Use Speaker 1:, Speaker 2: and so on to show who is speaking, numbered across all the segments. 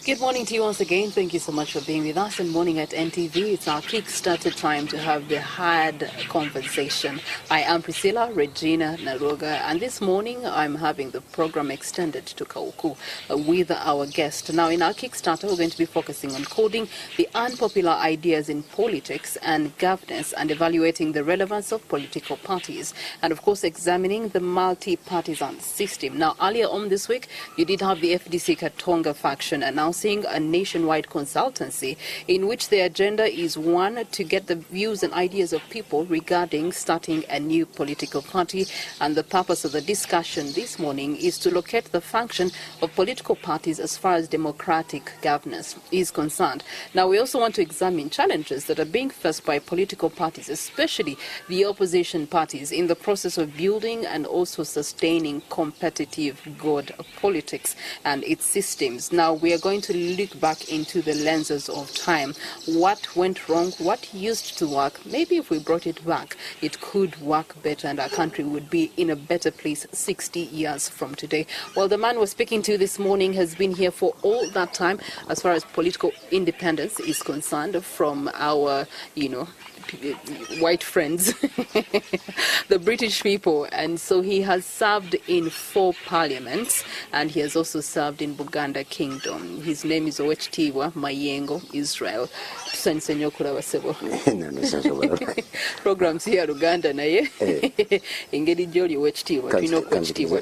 Speaker 1: Good morning to you once again. Thank you so much for being with us in Morning at NTV. It's our Kickstarter time to have the hard conversation. I am Priscilla Regina Naroga, and this morning I'm having the program extended to Kauku with our guest. Now, in our Kickstarter, we're going to be focusing on coding the unpopular ideas in politics and governance and evaluating the relevance of political parties, and of course examining the multipartyism system. Now, earlier on this week, you did have the FDC Katonga faction announcing a nationwide consultancy in which the agenda is, one, to get the views and ideas of people regarding starting a new political party, and the purpose of the discussion this morning is to locate the function of political parties as far as democratic governance is concerned. Now, we also want to examine challenges that are being faced by political parties, especially the opposition parties, in the process of building and also sustaining competitive good politics and its systems. Now, we are going to look back into the lenses of time. What went wrong? What used to work? Maybe if we brought it back, it could work better and our country would be in a better place 60 years from today. Well, the man we're speaking to this morning has been here for all that time as far as political independence is concerned from our, white friends, the British people, and so he has served in 4 parliaments and he has also served in Uganda Kingdom. His name is Owek Mayengo, Israel. Programs here Uganda naye engeri gy'oli Owek tulina okukitiibwa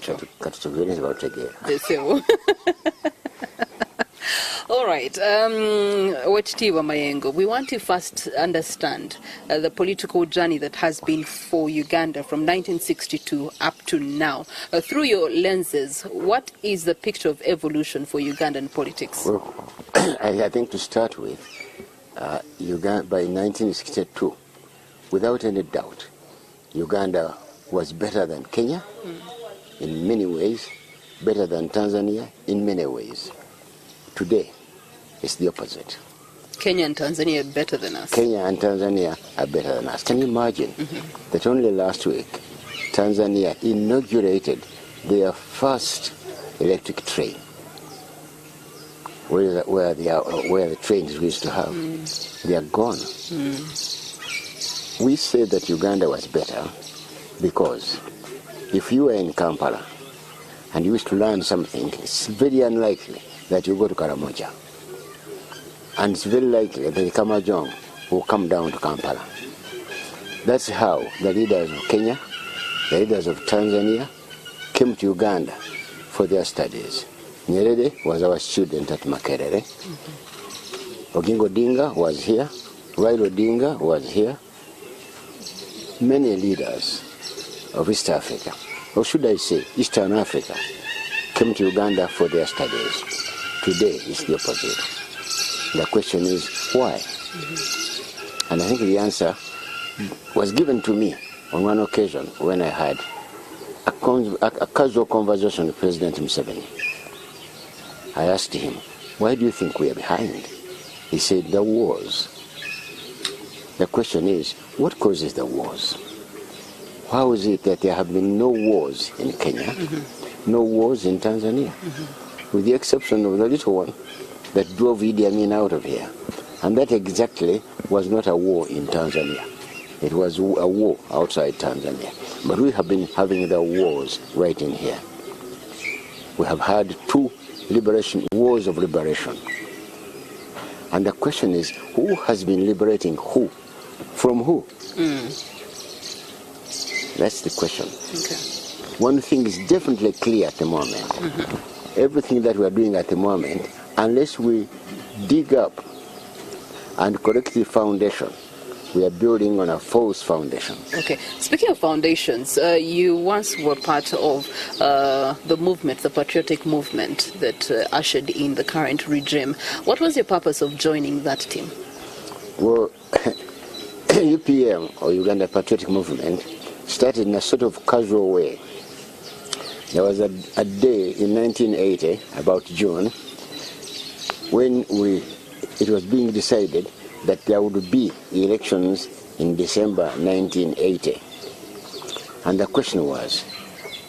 Speaker 1: All right, Owek Mayengo, we want to first understand the political journey that has been for Uganda from 1962 up to now. Through your lenses, what is the picture of evolution for Ugandan politics?
Speaker 2: Well, I think to start with, Uganda, by 1962, without any doubt, Uganda was better than Kenya in many ways, better than Tanzania in many ways. Today, it's the opposite.
Speaker 1: Kenya and Tanzania are better than us.
Speaker 2: Kenya and Tanzania are better than us. Can you imagine that only last week, Tanzania inaugurated their first electric train, where the trains we used to have. They are gone. We say that Uganda was better because if you were in Kampala and you used to learn something, it's very unlikely that you go to Karamoja. And it's very likely that the Kamajong will come down to Kampala. That's how the leaders of Kenya, the leaders of Tanzania, came to Uganda for their studies. Nyerere was our student at Makerere. Oginga Odinga was here. Raila Odinga was here. Many leaders of East Africa, or should I say Eastern Africa, came to Uganda for their studies. Today is the opposite. The question is why? And I think the answer was given to me on one occasion when I had a casual conversation with President Museveni. I asked him, why do you think we are behind? He said, the wars. The question is, what causes the wars? How is it that there have been no wars in Kenya, no wars in Tanzania? With the exception of the little one that drove Idi Amin out of here. And that exactly was not a war in Tanzania. It was a war outside Tanzania. But we have been having the wars right in here. We have had 2 wars of liberation. And the question is, who has been liberating who? From who? That's the question.
Speaker 1: Okay.
Speaker 2: One thing is definitely clear at the moment. Everything that we are doing at the moment, unless we dig up and correct the foundation, we are building on a false foundation.
Speaker 1: Okay. Speaking of foundations, you once were part of the movement, the patriotic movement that ushered in the current regime. What was your purpose of joining that team?
Speaker 2: Well, UPM, or Uganda Patriotic Movement, started in a sort of casual way. There was a day in 1980, about June, when it was being decided that there would be elections in December 1980. And the question was,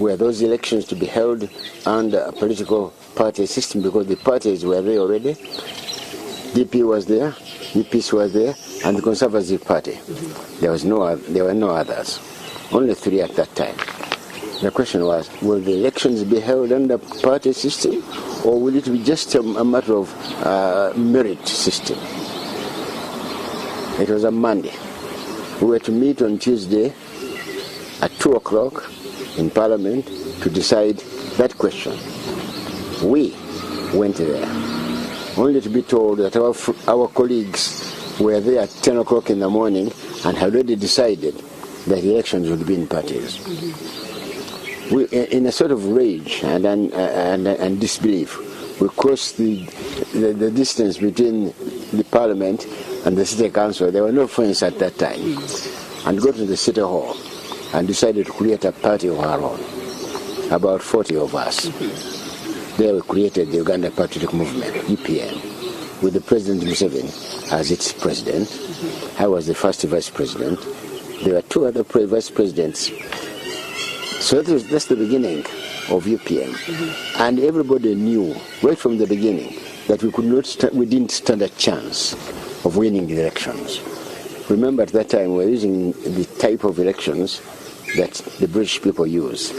Speaker 2: were those elections to be held under a political party system, because the parties were there already. DP was there, UPC was there, and the Conservative Party. There were no others. Only 3 at that time. The question was, will the elections be held under party system, or will it be just a matter of merit system? It was a Monday. We were to meet on Tuesday at 2 o'clock in Parliament to decide that question. We went there, only to be told that our colleagues were there at 10 o'clock in the morning and had already decided that the elections would be in parties. We, in a sort of rage and disbelief, we crossed the distance between the Parliament and the City Council. There were no friends at that time, and got to the City Hall and decided to create a party of our own, about 40 of us. There we created the Uganda Patriotic Movement, UPM, with the President Museveni as its president. I was the first vice president. There were 2 other vice presidents. So that's the beginning of UPM. And everybody knew right from the beginning that we didn't stand a chance of winning the elections. Remember, at that time we were using the type of elections that the British people use.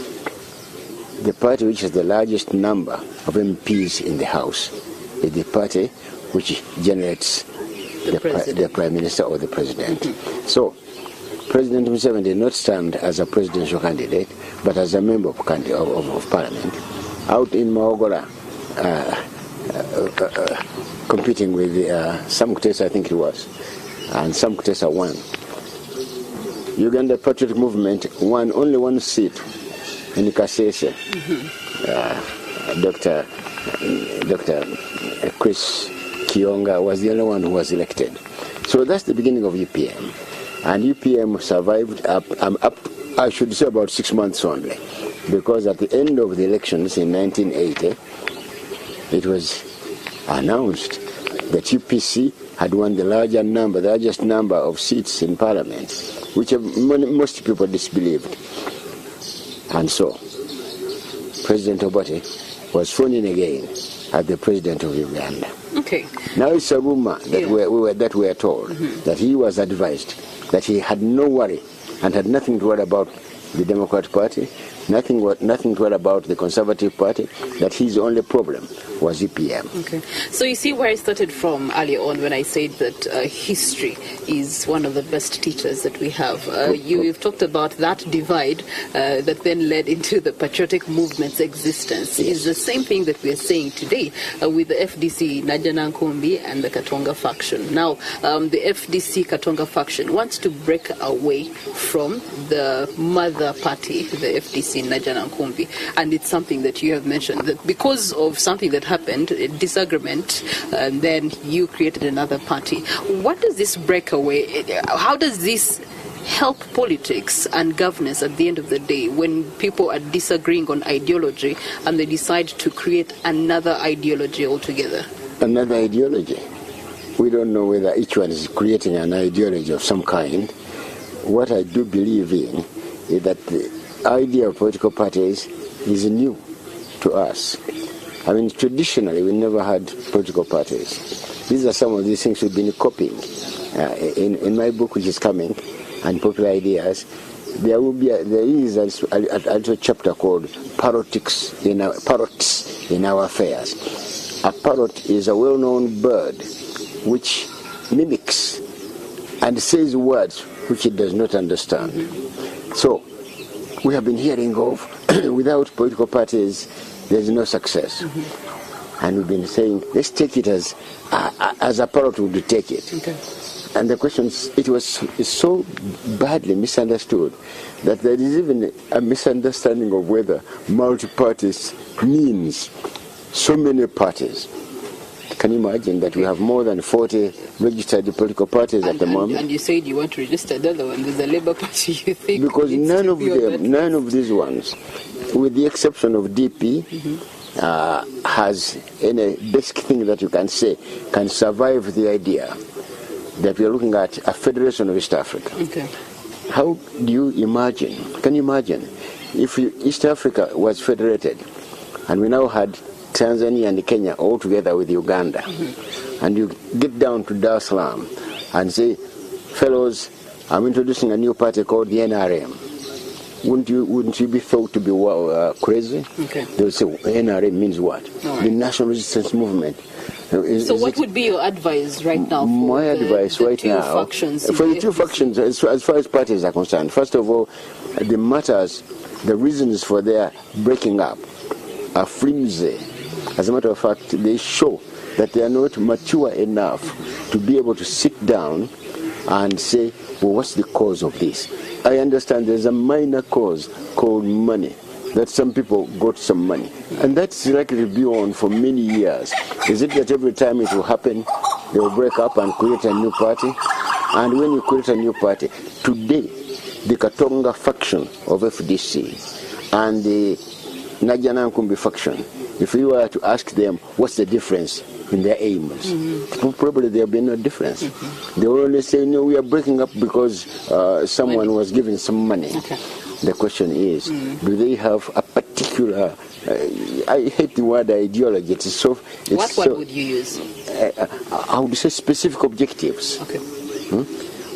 Speaker 2: The party which has the largest number of MPs in the House is the party which generates the Prime Minister or the President. So President Museveni did not stand as a presidential candidate, but as a member of Parliament, out in Maogola, competing with Sam Kutesa, I think it was, and Sam Kutesa won. Uganda Patriotic Movement won only 1 seat in Kasese. Dr. Chris Kionga was the only one who was elected. So that's the beginning of UPM. And UPM survived up, I should say, about 6 months only, because at the end of the elections in 1980, it was announced that UPC had won the largest number of seats in Parliament, which most people disbelieved. And so, President Obote was sworn in again as the president of Uganda.
Speaker 1: Okay.
Speaker 2: Now it's a rumor that we are told that he was advised that he had no worry and had nothing to worry about the Democratic Party, nothing to worry about the Conservative Party, that his only problem was UPM.
Speaker 1: Okay. So you see where I started from earlier on when I said that history is one of the best teachers that we have. You've talked about that divide that then led into the patriotic movement's existence.
Speaker 2: Yes.
Speaker 1: It's the same thing that we're saying today with the FDC Najana Nkumbi and the Katonga faction. Now, the FDC Katonga faction wants to break away from the mother party, the FDC Najana Nkumbi, and it's something that you have mentioned, that because of something that happened, a disagreement, and then you created another party. What does this breakaway, how does this help politics and governance at the end of the day when people are disagreeing on ideology and they decide to create another ideology altogether?
Speaker 2: Another ideology? We don't know whether each one is creating an ideology of some kind. What I do believe in is that the idea of political parties is new to us. I mean, traditionally, we never had political parties. These are some of these things we've been copying. In my book, which is coming, and Popular Ideas, there is a little chapter called Parrots in Our Affairs. A parrot is a well-known bird which mimics and says words which it does not understand. So, we have been hearing of, without political parties, there's no success. And we've been saying, let's take it as a parrot would take it.
Speaker 1: Okay.
Speaker 2: And the question is, it's so badly misunderstood that there is even a misunderstanding of whether multi-parties means so many parties. Can you imagine that we have more than 40 registered political parties at the moment? And
Speaker 1: you said you want to register another one. There's a Labour Party, you think?
Speaker 2: Because none of these ones, with the exception of DP, has any basic thing that you can say can survive the idea that we are looking at a federation of East Africa.
Speaker 1: Okay.
Speaker 2: How do you imagine? Can you imagine if East Africa was federated, and we now had Tanzania and Kenya all together with Uganda, and you get down to Dar es Salaam and say, fellows, I'm introducing a new party called the NRM. Wouldn't you be thought to be crazy?
Speaker 1: Okay.
Speaker 2: They would say, NRM means what?
Speaker 1: Right.
Speaker 2: The National Resistance Movement.
Speaker 1: So what would be your advice right now for
Speaker 2: my advice
Speaker 1: the
Speaker 2: right
Speaker 1: two
Speaker 2: now,
Speaker 1: factions
Speaker 2: for the
Speaker 1: in
Speaker 2: two
Speaker 1: FDC?
Speaker 2: factions, as far as parties are concerned, first of all, the matters, the reasons for their breaking up are flimsy. As a matter of fact, they show that they are not mature enough to be able to sit down and say, well, what's the cause of this? I understand there's a minor cause called money, that some people got some money. And that's likely to be on for many years. Is it that every time it will happen, they will break up and create a new party? And when you create a new party, today, the Katonga faction of FDC and the Najanankumbi faction, if you were to ask them what's the difference in their aims, probably there will be no difference. They will only say, no, we are breaking up because someone was giving some money.
Speaker 1: Okay.
Speaker 2: The question is, do they have a particular, I hate the word ideology,
Speaker 1: What word would you use?
Speaker 2: I would say specific objectives.
Speaker 1: Okay.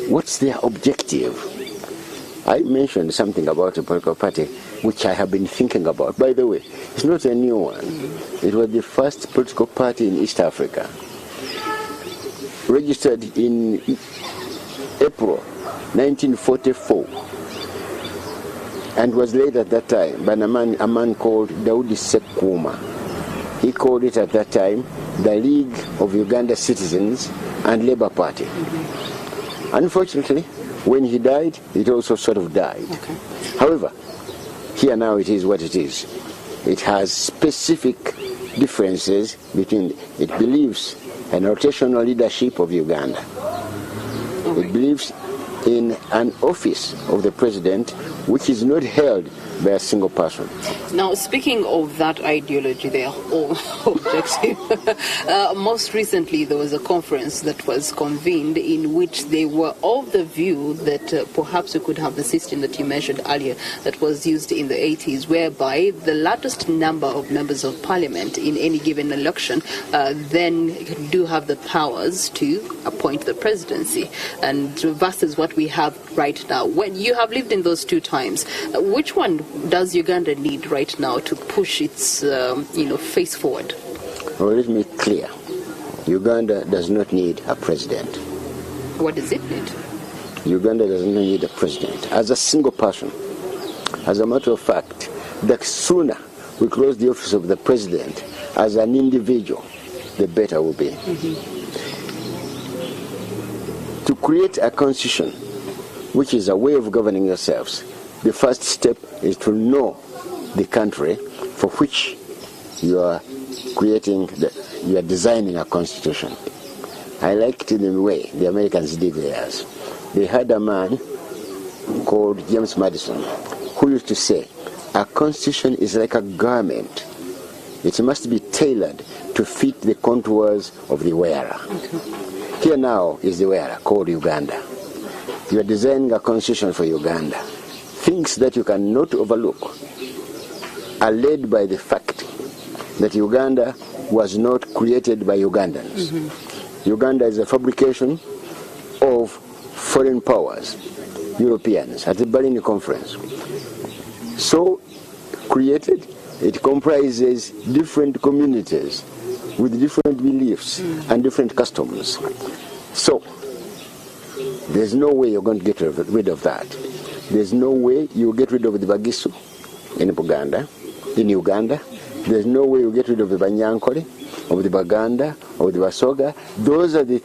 Speaker 2: What's their objective? I mentioned something about a political party which I have been thinking about. By the way, it's not a new one. It was the first political party in East Africa, registered in April 1944, and was led at that time by a man called Daudi Sekuma. He called it at that time the League of Uganda Citizens and Labour Party. Unfortunately, when he died, it also sort of died.
Speaker 1: Okay.
Speaker 2: However, here now it is what it is. It has specific differences between, it believes in rotational leadership of Uganda. It believes in an office of the president which is not held by a single person.
Speaker 1: Now, speaking of that ideology, they are all objective. Most recently, there was a conference that was convened in which they were of the view that perhaps we could have the system that you mentioned earlier that was used in the 80s, whereby the largest number of members of parliament in any given election then do have the powers to appoint the presidency, and versus what we have right now. When you have lived in those two times, which one does Uganda need right now to push its face forward?
Speaker 2: Well, let me be clear. Uganda does not need a president.
Speaker 1: What does it need?
Speaker 2: Uganda does not need a president as a single person. As a matter of fact, the sooner we close the office of the president as an individual, the better will be. To create a constitution, which is a way of governing yourselves, the first step is to know the country for which you are you are designing a constitution. I liked the way the Americans did theirs. They had a man called James Madison who used to say, a constitution is like a garment. It must be tailored to fit the contours of the wearer. Here now is the wearer called Uganda. You are designing a constitution for Uganda. Things that you cannot overlook are led by the fact that Uganda was not created by Ugandans. Uganda is a fabrication of foreign powers, Europeans, at the Berlin Conference. So created, it comprises different communities with different beliefs and different customs. So there's no way you're going to get rid of that. There's no way you get rid of the Bagisu in Uganda. There's no way you get rid of the Banyankole, of the Baganda, of the Basoga. Those are the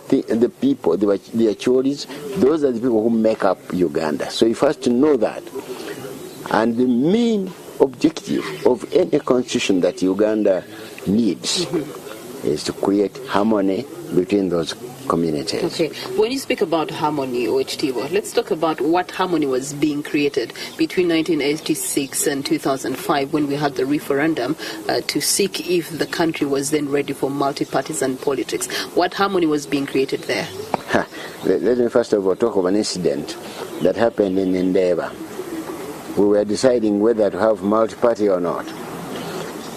Speaker 2: people, the Achoris, those are the people who make up Uganda. So you first to know that. And the main objective of any constitution that Uganda needs is to create harmony between those communities.
Speaker 1: Okay. When you speak about harmony, Owek, let's talk about what harmony was being created between 1986 and 2005 when we had the referendum to seek if the country was then ready for multipartyism politics. What harmony was being created there?
Speaker 2: Let me first of all talk of an incident that happened in Ndeba. we were deciding whether to have multi-party or not,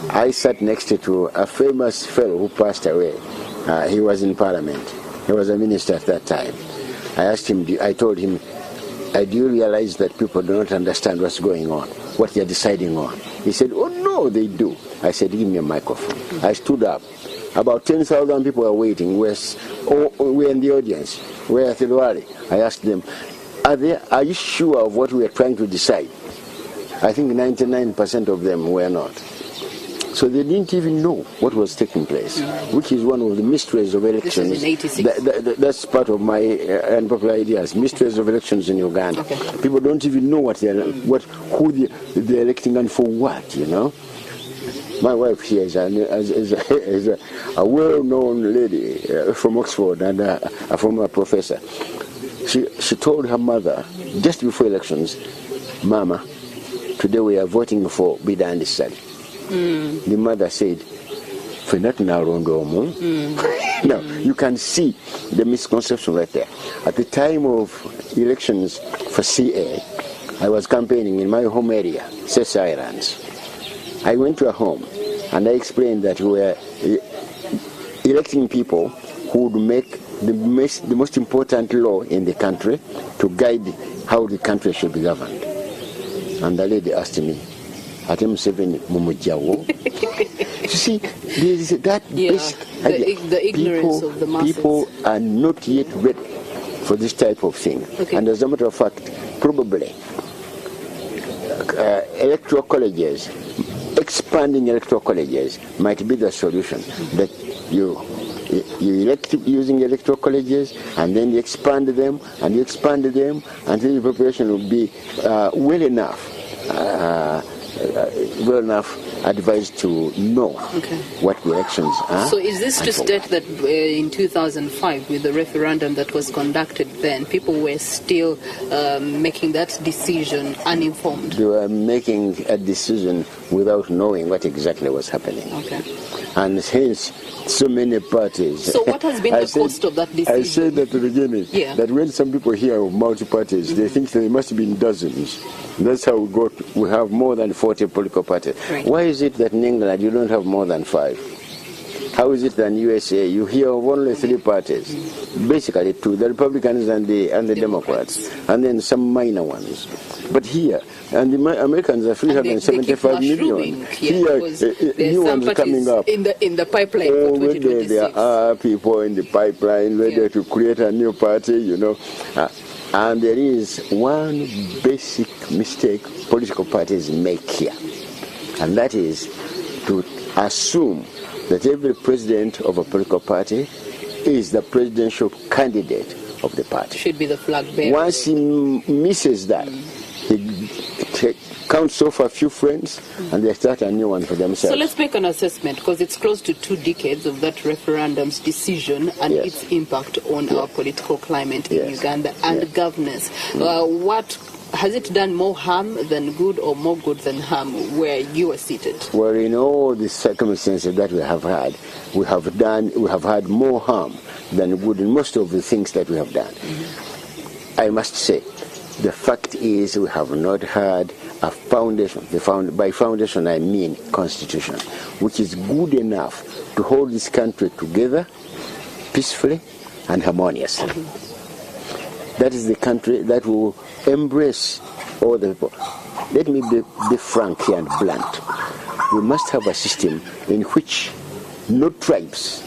Speaker 2: I sat next to a famous fellow who passed away. He was in Parliament. He was a minister at that time. I asked him, I told him, do you realize that people do not understand what's going on, what they're deciding on? He said, oh no, they do. I said, give me a microphone. I stood up. About 10,000 people were waiting. We're in the audience. We're at the rally. I asked them, are you sure of what we are trying to decide? I think 99% of them were not. So they didn't even know what was taking place, which is one of the mysteries of elections.
Speaker 1: This is in 86.
Speaker 2: That's part of my unpopular ideas, mysteries of elections in Uganda. Okay. People don't even know who they're electing and for what, you know. My wife here is a well-known lady from Oxford and a former professor. She told her mother just before elections, Mama, today we are voting for Bida and Sali. The mother said, Now, you can see the misconception right there. At the time of elections for CA, I was campaigning in my home area, Sessa Islands. I went to a home and I explained that we were electing people who would make the most important law in the country to guide how the country should be governed. And the lady asked me, you see, there is that basic idea.
Speaker 1: The ignorance of the masses.
Speaker 2: People are not yet ready for this type of thing. Okay. And as a matter of fact, probably electoral colleges, expanding electoral colleges might be the solution. That you elect using electoral colleges, and then you expand them, and you expand them until the population will be well enough advised to know what the elections are.
Speaker 1: So is this to state that in 2005, with the referendum that was conducted then, people were still making that decision uninformed?
Speaker 2: They were making a decision without knowing what exactly was happening.
Speaker 1: Okay.
Speaker 2: And hence, so many parties.
Speaker 1: So what has been the cost of that decision?
Speaker 2: I said at the beginning that when some people hear of multi-parties, they think there must be dozens. That's how we have more than 40 political parties.
Speaker 1: Right.
Speaker 2: Why is it that in England you don't have more than 5? How is it that in USA you hear of only 3 parties? Basically 2, the Republicans and the Democrats, and then some minor ones. But here, and the Americans are 375 million. Here, new ones are coming up.
Speaker 1: In the pipeline for 2026.
Speaker 2: There are people in the pipeline ready to create a new party, you know. And there is one basic mistake political parties make here, and that is to assume that every president of a political party is the presidential candidate of the party.
Speaker 1: Should be the flag bearer.
Speaker 2: Once he misses that, he counts off a few friends and they start a new one for themselves.
Speaker 1: So let's make an assessment, because it's close to 2 decades of that referendum's decision and its impact on our political climate in Uganda and governance. What has it done more harm than good, or more good than harm where you are seated?
Speaker 2: Well, in all the circumstances that we have had, we have had more harm than good in most of the things that we have done. I must say, the fact is we have not had a foundation. By foundation I mean constitution, which is good enough to hold this country together peacefully and harmoniously. That is the country that will embrace all the people. Let me be frank here and blunt. We must have a system in which no tribes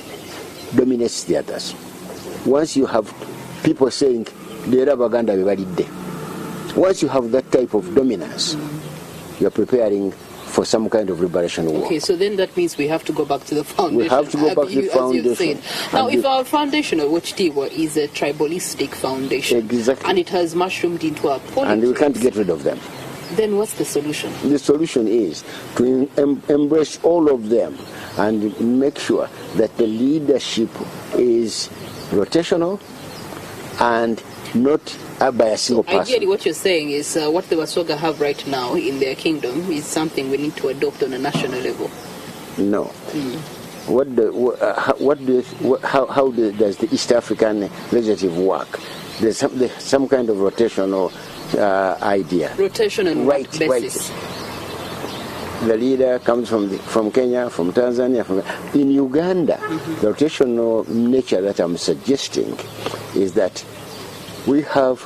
Speaker 2: dominates the others. Once you have people saying, once you have that type of dominance, you're preparing for some kind of liberation war.
Speaker 1: Okay, so then that means we have to go back to the foundation.
Speaker 2: We have to go back to the foundation.
Speaker 1: Now, if our foundation of Tiwa is a tribalistic foundation, and it has mushroomed into our politics,
Speaker 2: and we can't get rid of them,
Speaker 1: then what's the solution?
Speaker 2: The solution is to embrace all of them and make sure that the leadership is rotational and not by a single person.
Speaker 1: Ideally, what you're saying is what the Wasoga have right now in their kingdom is something we need to adopt on a national level.
Speaker 2: No. How does the East African legislative work? There's some kind of rotational idea.
Speaker 1: Rotation on what basis?
Speaker 2: The leader comes from Kenya, from Tanzania. In Uganda, the rotational nature that I'm suggesting is that we have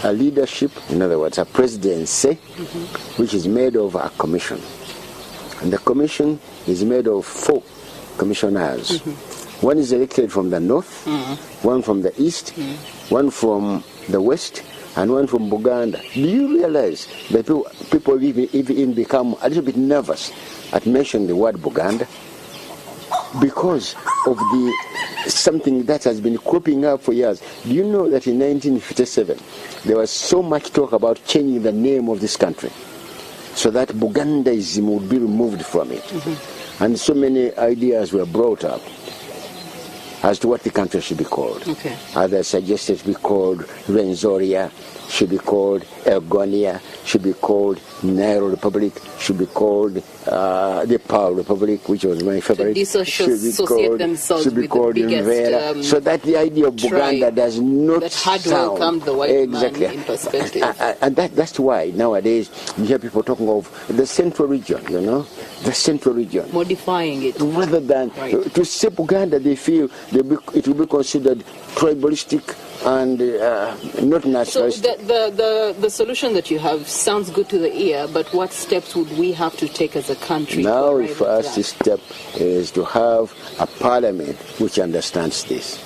Speaker 2: a leadership, in other words, a presidency, which is made of a commission. And the commission is made of 4 commissioners. One is elected from the north, one from the east, one from the west, and one from Uganda. Do you realize that people even become a little bit nervous at mentioning the word Uganda? Because of something that has been cropping up for years. Do you know that in 1957 there was so much talk about changing the name of this country so that Bugandaism would be removed from it? And so many ideas were brought up as to what the country should be called. Others suggested it be called Renzoria, should be called Elgonia, should be called Nairo Republic, should be called the Pearl Republic, which was my favorite.
Speaker 1: Associate themselves
Speaker 2: should be
Speaker 1: with
Speaker 2: called
Speaker 1: the biggest,
Speaker 2: so that the idea of Buganda does not
Speaker 1: that had
Speaker 2: sound
Speaker 1: welcomed the white man in perspective.
Speaker 2: And that's why nowadays you hear people talking of the central region, the central region.
Speaker 1: Modifying it.
Speaker 2: Rather than to say Buganda, they feel it will be considered tribalistic and not nationalistic.
Speaker 1: So the solution that you have sounds good to the ear, but what steps would we have to take as a country?
Speaker 2: Now the first step is to have a parliament which understands this.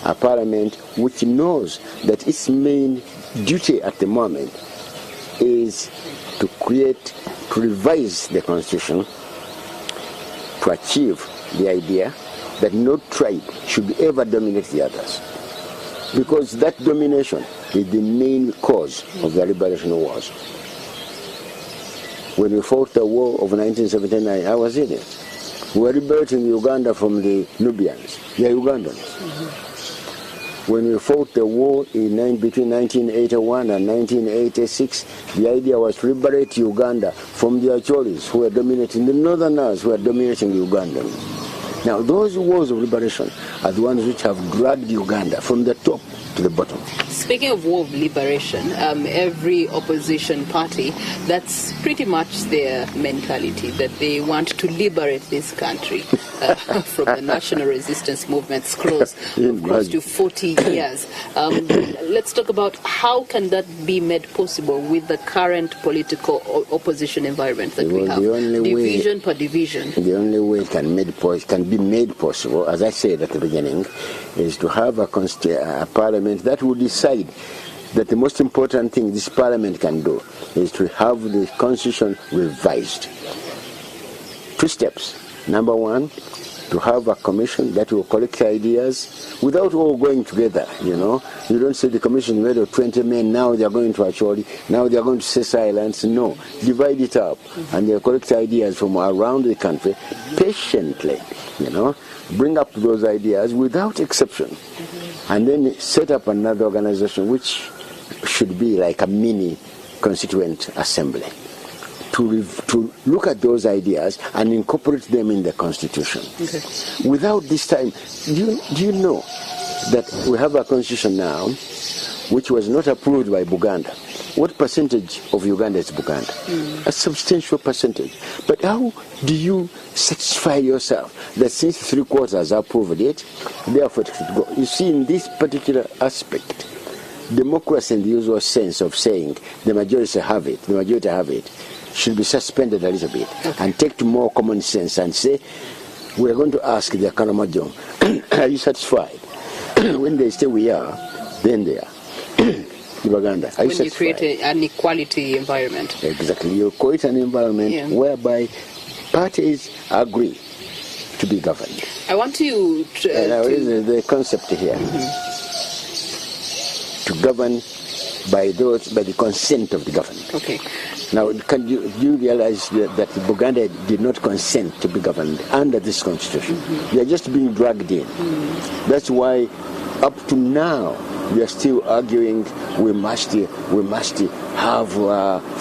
Speaker 2: A parliament which knows that its main duty at the moment is to revise the constitution to achieve the idea that no tribe should ever dominate the others. Because that domination is the main cause of the liberation wars. When we fought the war of 1979, I was in it. We were liberating Uganda from the Nubians, the Ugandans. When we fought the war between 1981 and 1986, the idea was to liberate Uganda from the Acholis, who were dominating the Northerners, who were dominating the Ugandans. Now, those wars of liberation are the ones which have dragged Uganda from the top to the bottom.
Speaker 1: Speaking of war of liberation, every opposition party, that's pretty much their mentality, that they want to liberate this country from the national resistance movement's close to 40 years. Let's talk about how can that be made possible with the current political opposition environment that we have, division per division.
Speaker 2: The only way it can be made possible, as I said at the beginning, is to have a parliament that will decide that the most important thing this parliament can do is to have the constitution revised. 2 steps. Number 1, to have a commission that will collect ideas without all going together, You don't say the commission made of 20 men, now they are going to Acholi, now they are going to say silence. No, divide it up, and they'll collect ideas from around the country patiently, bring up those ideas without exception, and then set up another organization which should be like a mini constituent assembly to look at those ideas and incorporate them in the constitution. Without this time, do you know that we have a constitution now which was not approved by Buganda? What percentage of Uganda is Buganda? A substantial percentage. But how do you satisfy yourself that since 3/4 approved it, therefore it should go? You see, in this particular aspect, democracy in the usual sense of saying the majority have it, should be suspended a little bit and take to more common sense and say, we're going to ask the Karamajong, are you satisfied? When they say we are, then they are. Uganda, are you satisfied?
Speaker 1: When you create an equality environment.
Speaker 2: Exactly. You create an environment whereby parties agree to be governed.
Speaker 1: I want you to...
Speaker 2: Now, the concept here. To govern by the consent of the government.
Speaker 1: Okay.
Speaker 2: Now, do you realize that Buganda did not consent to be governed under this constitution? They are just being dragged in. That's why, up to now, they are still arguing we must have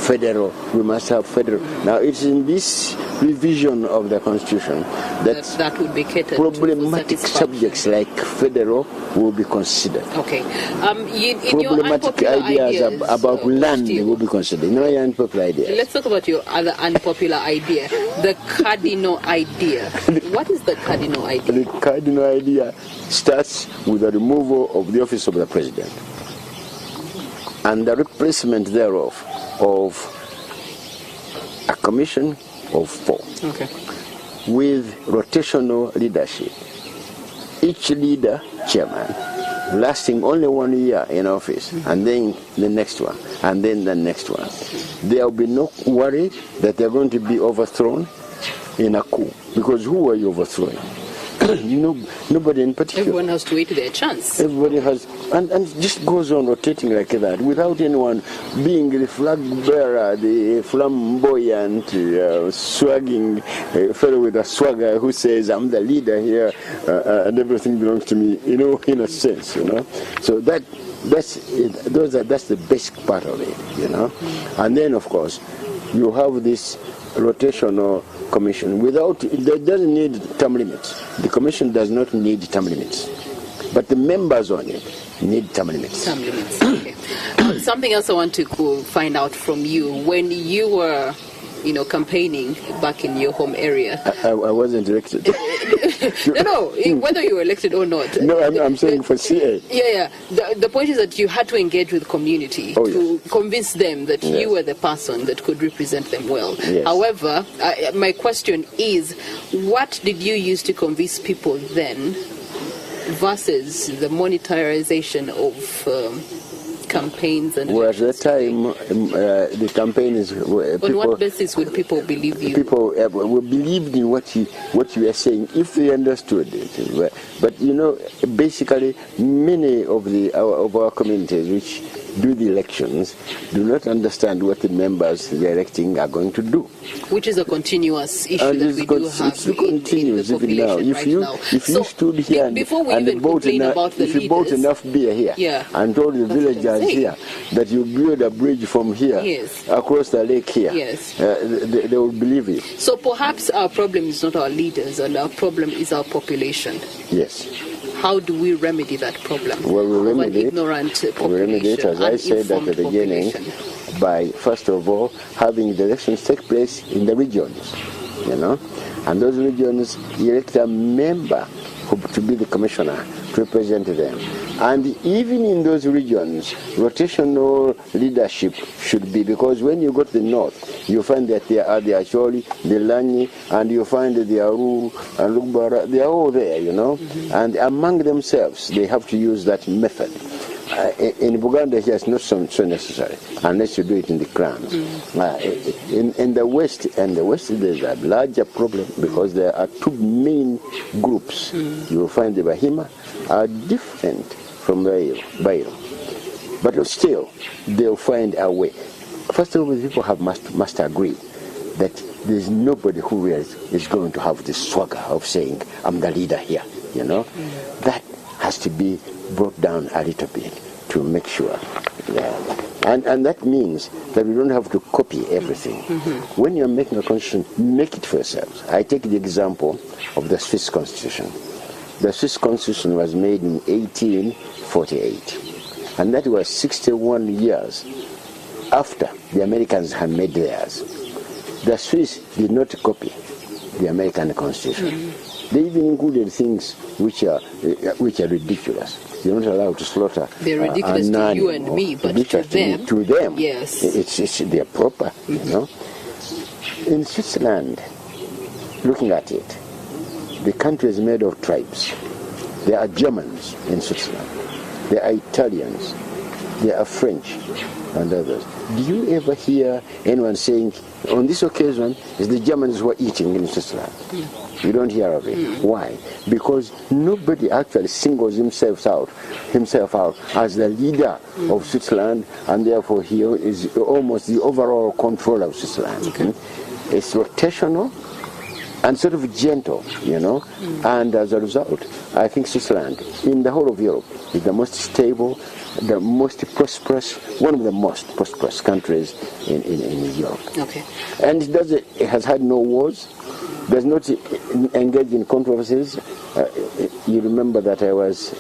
Speaker 2: federal. We must have federal. Now it's in this revision of the constitution that
Speaker 1: would be catered
Speaker 2: problematic
Speaker 1: to
Speaker 2: subjects like federal will be considered.
Speaker 1: Okay. In
Speaker 2: Problematic
Speaker 1: your
Speaker 2: ideas about land will be considered. No unpopular ideas.
Speaker 1: Let's talk about your other unpopular idea, the cardinal idea. What is the cardinal idea?
Speaker 2: The cardinal idea starts with the removal of the office of the president and the replacement thereof of a commission of 4 with rotational leadership. Each leader, chairman, lasting only 1 year in office, and then the next one, and then the next one. There will be no worry that they're going to be overthrown in a coup, because who are you overthrowing? Nobody in particular.
Speaker 1: Everyone has to wait their chance.
Speaker 2: Everybody has, and it just goes on rotating like that without anyone being the flag bearer, the flamboyant, swagging fellow with a swagger who says, I'm the leader here and everything belongs to me, in a sense, So that's the basic part of it, And then, of course, you have this rotational commission that doesn't need term limits. The commission does not need term limits, but the members on it need term limits.
Speaker 1: Term limits. Okay. Something else I want to find out from you: when you were, campaigning back in your home area.
Speaker 2: I wasn't elected.
Speaker 1: No, whether you were elected or not.
Speaker 2: No, I'm saying for CA.
Speaker 1: Yeah. The point is that you had to engage with the community to convince them that you were the person that could represent them well.
Speaker 2: Yes.
Speaker 1: However, my question is, what did you use to convince people then versus the monetarization of campaigns and
Speaker 2: at the time the campaigns
Speaker 1: on what basis would people believe you?
Speaker 2: People believed in what you were saying if they understood it. But basically many of our communities which do the elections do not understand what the members they're electing are going to do.
Speaker 1: Which is a continuous issue that we do have
Speaker 2: it's continuous
Speaker 1: in the
Speaker 2: even now. If you stood here and bought enough beer here and told the villagers here that you build a bridge from here across the lake here, they will believe you.
Speaker 1: So perhaps our problem is not our leaders, and our problem is our population.
Speaker 2: Yes.
Speaker 1: How do we remedy that problem?
Speaker 2: Well, we remedy it, as I said at the beginning, by first of all having the elections take place in the regions, and those regions elect a member to be the commissioner to represent them. And even in those regions, rotational leadership should be, because when you go to the north, you find that there are the Acholi, the Lanyi, and you find the Aruru and Lugbara, they are all there, and among themselves, they have to use that method. In Uganda, here, it's not so necessary, unless you do it in the clans. In the West, there's a larger problem, because there are two main groups. You will find the Bahima are different from the Bairo, but still, they'll find a way. First of all, the people must agree that there's nobody who is going to have the swagger of saying, I'm the leader here, That has to be brought down a little bit to make sure. And that means that we don't have to copy everything. When you're making a constitution, make it for yourselves. I take the example of the Swiss constitution. The Swiss constitution was made in 1848, and that was 61 years after the Americans had made theirs. The Swiss did not copy the American constitution. They even included things which are ridiculous. You're not allowed to slaughter.
Speaker 1: They're ridiculous to you and me, but to them,
Speaker 2: yes, they're proper. In Switzerland, looking at it, the country is made of tribes. There are Germans in Switzerland. There are Italians. There are French and others. Do you ever hear anyone saying, on this occasion, it's the Germans who are eating in Switzerland? You don't hear of it. Why? Because nobody actually singles himself out as the leader of Switzerland, and therefore he is almost the overall control of Switzerland. It's rotational, and sort of gentle, and as a result, I think Switzerland, in the whole of Europe, is the most stable, the most prosperous, one of the most prosperous countries in Europe.
Speaker 1: Okay.
Speaker 2: And it has had no wars, does not engage in controversies. You remember that I was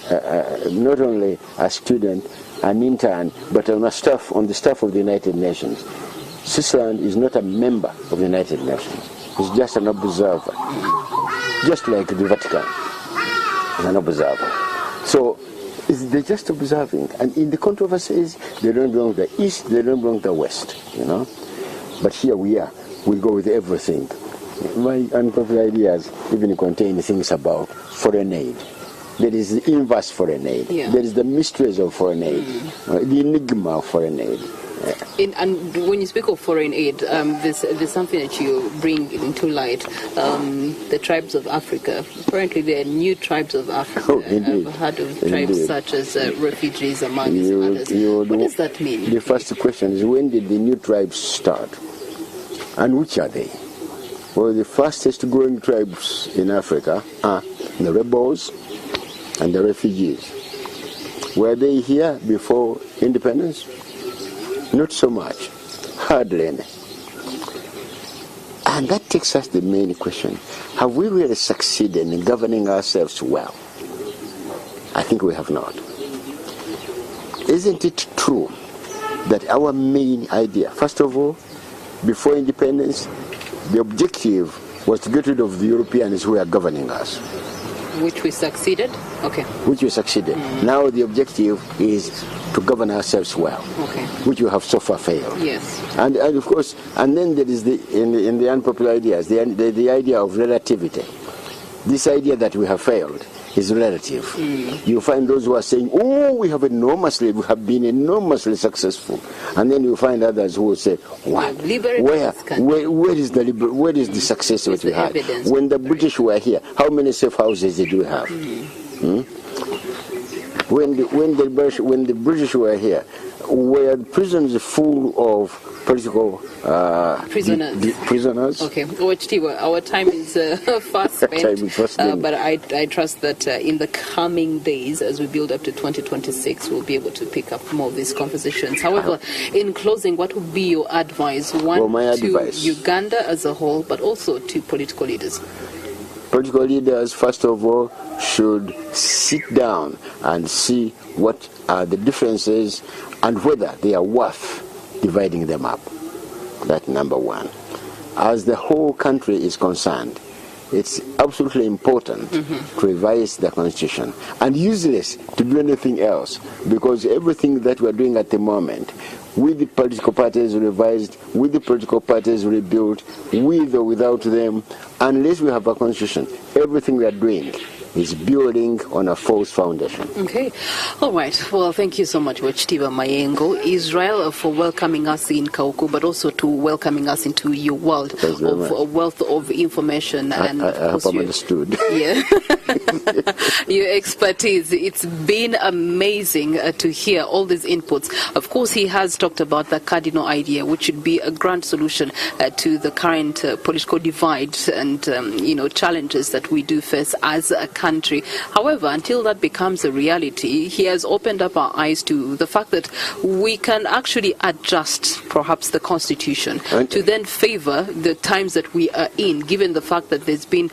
Speaker 2: not only a student, an intern, but on the staff of the United Nations. Switzerland is not a member of the United Nations. It's just an observer, just like the Vatican is an observer. So they're just observing, and in the controversies, they don't belong to the East, they don't belong to the West, But here we are. We go with everything. My unpopular ideas even contain things about foreign aid. There is the inverse foreign aid.
Speaker 1: Yeah.
Speaker 2: There is the mysteries of foreign aid, the enigma of foreign aid.
Speaker 1: And when you speak of foreign aid, there's something that you bring into light. The tribes of Africa. Apparently, there are new tribes of Africa.
Speaker 2: Oh, indeed.
Speaker 1: I've heard of tribes such as refugees among others. What does that mean?
Speaker 2: The first question is, when did the new tribes start? And which are they? Well, the fastest growing tribes in Africa are the rebels and the refugees. Were they here before independence? Not so much, hardly any. And that takes us to the main question. Have we really succeeded in governing ourselves well? I think we have not. Isn't it true that our main idea, first of all, before independence, the objective was to get rid of the Europeans who are governing us?
Speaker 1: Which we succeeded? Okay.
Speaker 2: Which we succeeded. Now the objective is to govern ourselves well.
Speaker 1: Okay.
Speaker 2: Which we have so far failed.
Speaker 1: Yes.
Speaker 2: And of course, and then there is in the unpopular ideas, the idea of relativity. This idea that we have failed is relative. You find those who are saying, oh, we have been enormously successful. And then you find others who will say, what? Where is the success that we had? When the British were here, how many safe houses did we have? When the British were here, were prisons full of political prisoners?
Speaker 1: Okay. Our time is fast spent. But I trust that in the coming days, as we build up to 2026, we'll be able to pick up more of these conversations. However, in closing, what would be your advice? To Uganda as a whole, but also to political leaders?
Speaker 2: Political leaders, first of all, should sit down and see what are the differences and whether they are worth dividing them up. That's number one. As the whole country is concerned, it's absolutely important to revise the constitution, and useless to do anything else, because everything that we're doing at the moment, with the political parties revised, with the political parties rebuilt, with or without them, unless we have a constitution, everything we are doing is building on a false foundation. Okay.
Speaker 1: All right. Well, thank you so much, Wechitiba Mayengo, Israel, for welcoming us in Kauku, but also to welcoming us into your world of a wealth of information. And
Speaker 2: I hope I'm understood.
Speaker 1: Yeah. Your expertise. It's been amazing to hear all these inputs. Of course, he has talked about the cardinal idea, which should be a grand solution to the current political divide and challenges that we do face as a country. However, until that becomes a reality, he has opened up our eyes to the fact that we can actually adjust perhaps the constitution to then favor the times that we are in, given the fact that there's been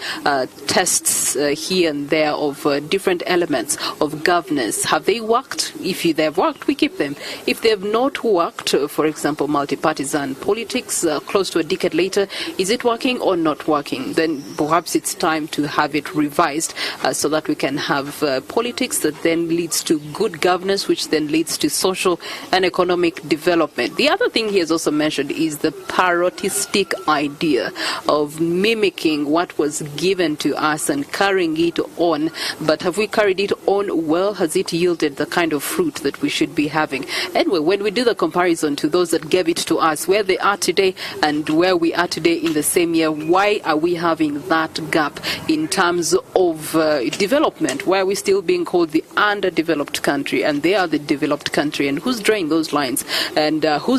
Speaker 1: tests here and there of different elements of governance. Have they worked? If they have worked, we keep them. If they have not worked, for example, multipartyism politics, close to a decade later, is it working or not working? Then perhaps it's time to have it revised so that we can have politics that then leads to good governance, which then leads to social and economic development. The other thing he has also mentioned is the parotistic idea of mimicking what was given to us and carrying it on. But have we carried it on well? Has it yielded the kind of fruit that we should be having? Anyway, when we do the comparison to those that gave it to us, where they are today and where we are today in the same year, why are we having that gap in terms of development? Why are we still being called the underdeveloped country and they are the developed country? And who's drawing those lines? And who's